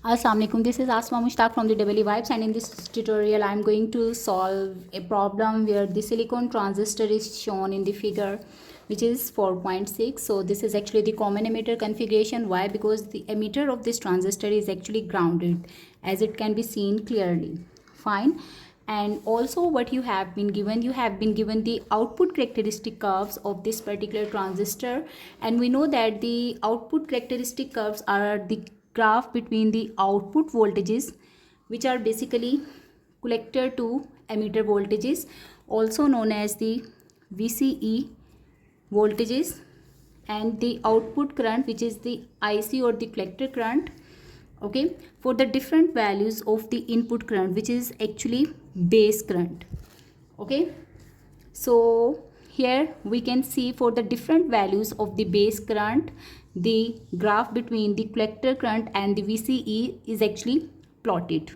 Assalamualaikum, this is Asma Mushtaq from the Vibes, and in this tutorial I am going to solve a problem where the silicon transistor is shown in the figure, which is 4.6. So this is actually the common emitter configuration. Why? Because the emitter of this transistor is actually grounded, as it can be seen clearly. Fine. And also what you have been given the output characteristic curves of this particular transistor, and we know that the output characteristic curves are the graph between the output voltages, which are basically collector to emitter voltages, also known as the Vce voltages, and the output current, which is the Ic or the collector current, okay, for the different values of the input current, which is actually base current. Okay, so here we can see for the different values of the base current, the graph between the collector current and the Vce is actually plotted.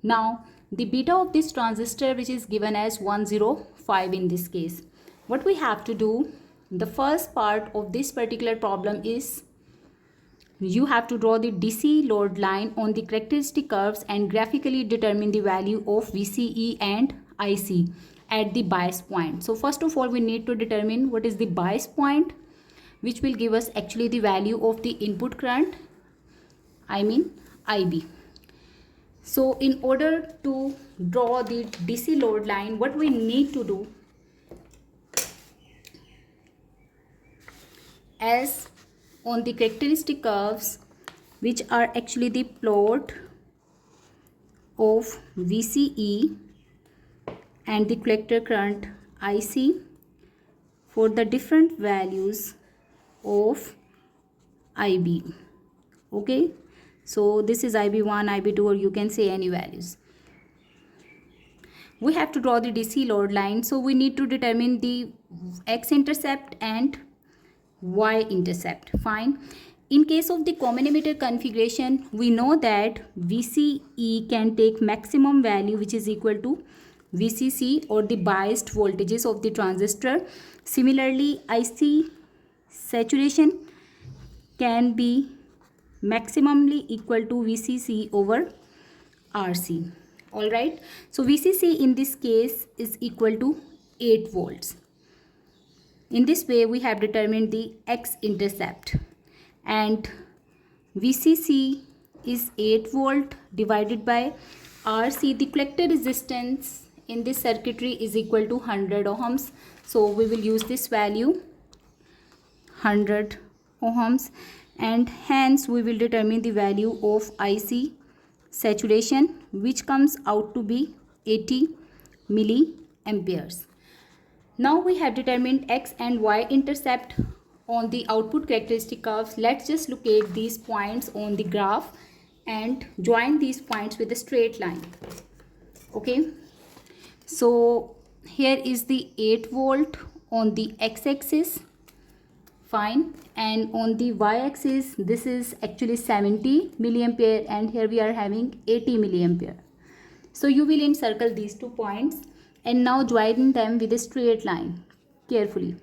Now the beta of this transistor, which is given as 105 in this case, what we have to do, the first part of this particular problem is you have to draw the DC load line on the characteristic curves and graphically determine the value of Vce and Ic at the bias point. So first of all, we need to determine what is the bias point, which will give us actually the value of the input current, I mean Ib. So in order to draw the DC load line, what we need to do, as on the characteristic curves, which are actually the plot of Vce and the collector current Ic for the different values of Ib. Okay, so this is Ib1, Ib2, or you can say any values. We have to draw the DC load line, so we need to determine the x-intercept and y-intercept. Fine. In case of the common emitter configuration, we know that Vce can take maximum value, which is equal to Vcc, or the biased voltages of the transistor. Similarly, Ic saturation can be maximally equal to Vcc over Rc. Alright, so Vcc in this case is equal to 8 volts. In this way, we have determined the x-intercept, and Vcc is 8 volt divided by Rc. The collector resistance in this circuitry is equal to 100 ohms. So we will use this value 100 ohms, and hence we will determine the value of Ic saturation, which comes out to be 80 milliamperes. Now we have determined x and y intercept on the output characteristic curves. Let's just locate these points on the graph and join these points with a straight line. Okay, so here is the 8 volt on the x-axis. Fine. And on the y-axis, this is actually 70 milliampere, and here we are having 80 milliampere. So you will encircle these 2 points and now join them with a straight line carefully.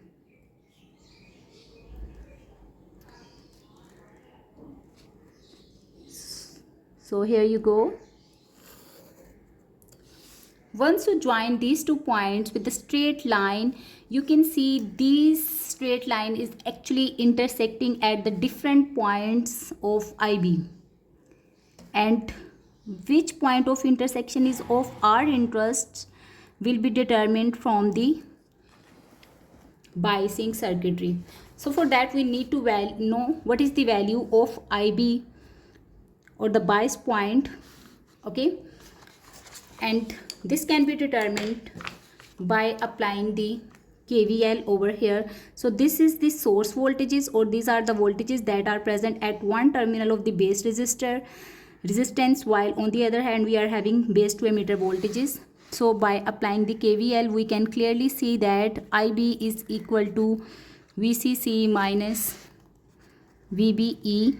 So here you go. Once you join these 2 points with a straight line, you can see this straight line is actually intersecting at the different points of Ib, and which point of intersection is of our interest will be determined from the biasing circuitry. So for that, we need to know what is the value of Ib, or the bias point. Okay, and this can be determined by applying the KVL over here. So this is the source voltages, or these are the voltages that are present at one terminal of the base resistance, while on the other hand we are having base to emitter voltages. So by applying the KVL, we can clearly see that Ib is equal to Vcc minus Vbe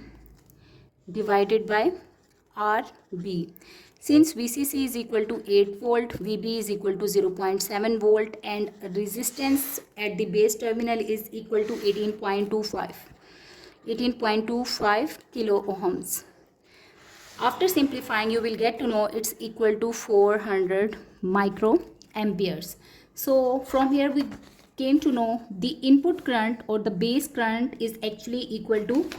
divided by Rb. Since Vcc is equal to 8 volt, Vb is equal to 0.7 volt, and resistance at the base terminal is equal to 18.25 kilo ohms. After simplifying, you will get to know it's equal to 400 microamperes. So from here we came to know the input current or the base current is actually equal to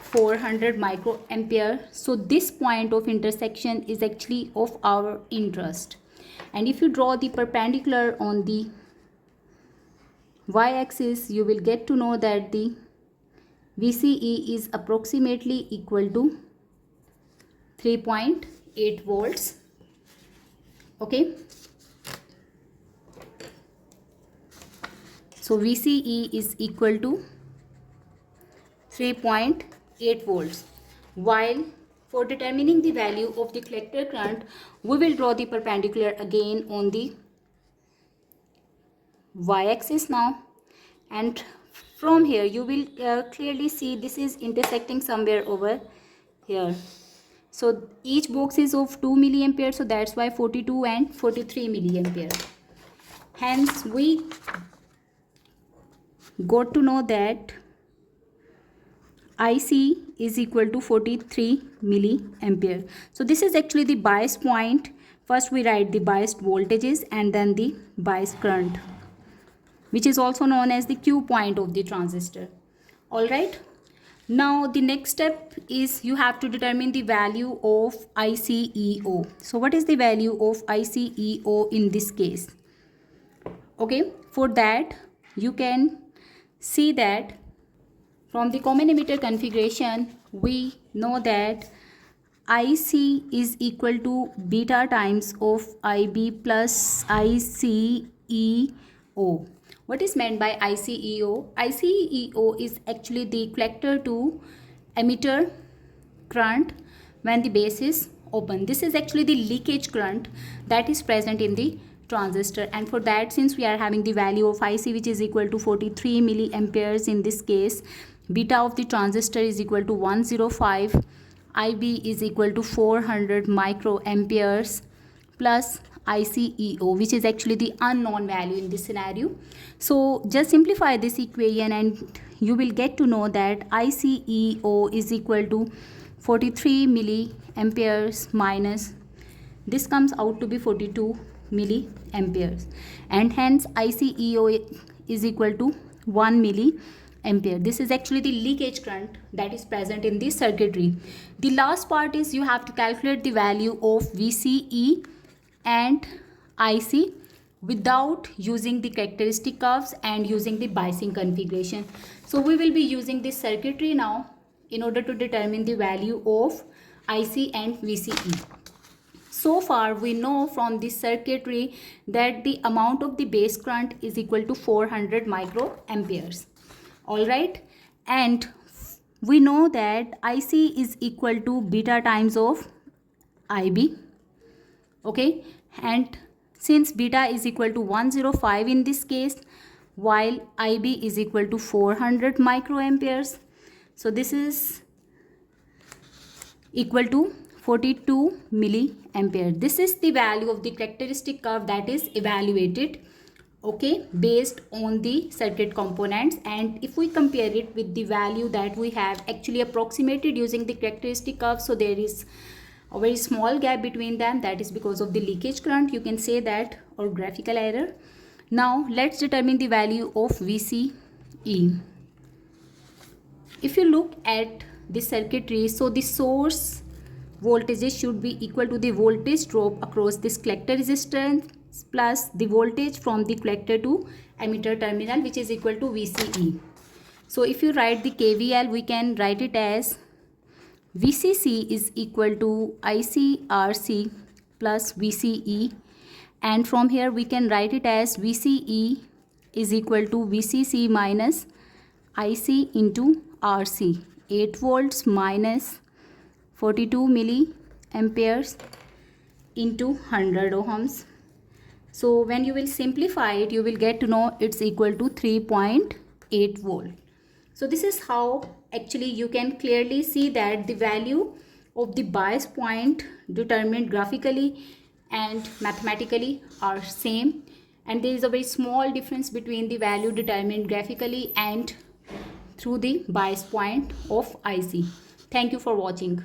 400 microampere. So this point of intersection is actually of our interest. And if you draw the perpendicular on the y-axis, you will get to know that the VCE is approximately equal to 3.8 volts. Okay, so VCE is equal to 3.8 volts. While for determining the value of the collector current, we will draw the perpendicular again on the y-axis now, and from here you will clearly see this is intersecting somewhere over here. So each box is of 2 milliampere, so that's why 42 and 43 milliampere. Hence we got to know that IC is equal to 43 milliampere. So this is actually the bias point. First we write the biased voltages and then the biased current, which is also known as the Q point of the transistor. Alright. Now the next step is you have to determine the value of Iceo. So what is the value of Iceo in this case? Okay, for that you can see that from the common emitter configuration we know that IC is equal to beta times of IB plus Iceo. What is meant by Iceo? Iceo is actually the collector to emitter current when the base is open. This is actually the leakage current that is present in the transistor, and for that, since we are having the value of IC which is equal to 43 milliamperes in this case, beta of the transistor is equal to 105, IB is equal to 400 microamperes plus Iceo, which is actually the unknown value in this scenario. So just simplify this equation and you will get to know that Iceo is equal to 43 milliamperes minus this comes out to be 42 milliamperes, and hence Iceo is equal to 1 milliampere. This is actually the leakage current that is present in the circuitry. The last part is you have to calculate the value of VCE and IC without using the characteristic curves and using the biasing configuration. So we will be using this circuitry now in order to determine the value of IC and VCE. So far we know from this circuitry that the amount of the base current is equal to 400 microamperes. Alright, and we know that IC is equal to beta times of IB. Okay, and since beta is equal to 105 in this case, while IB is equal to 400 microamperes, so this is equal to 42 milliampere. This is the value of the characteristic curve that is evaluated, okay, based on the circuit components, and if we compare it with the value that we have actually approximated using the characteristic curve, so there is a very small gap between them. That is because of the leakage current, you can say that, or graphical error. Now let's determine the value of VCE. If you look at the circuitry, so the source voltages should be equal to the voltage drop across this collector resistance plus the voltage from the collector to emitter terminal, which is equal to VCE. So if you write the KVL, we can write it as VCC is equal to ICRC plus VCE, and from here we can write it as VCE is equal to VCC minus IC into RC, 8 volts minus 42 milliamperes into 100 ohms. So when you will simplify it, you will get to know it's equal to 3.8 volt. So this is how actually you can clearly see that the value of the bias point determined graphically and mathematically are same, and there is a very small difference between the value determined graphically and through the bias point of IC. Thank you for watching.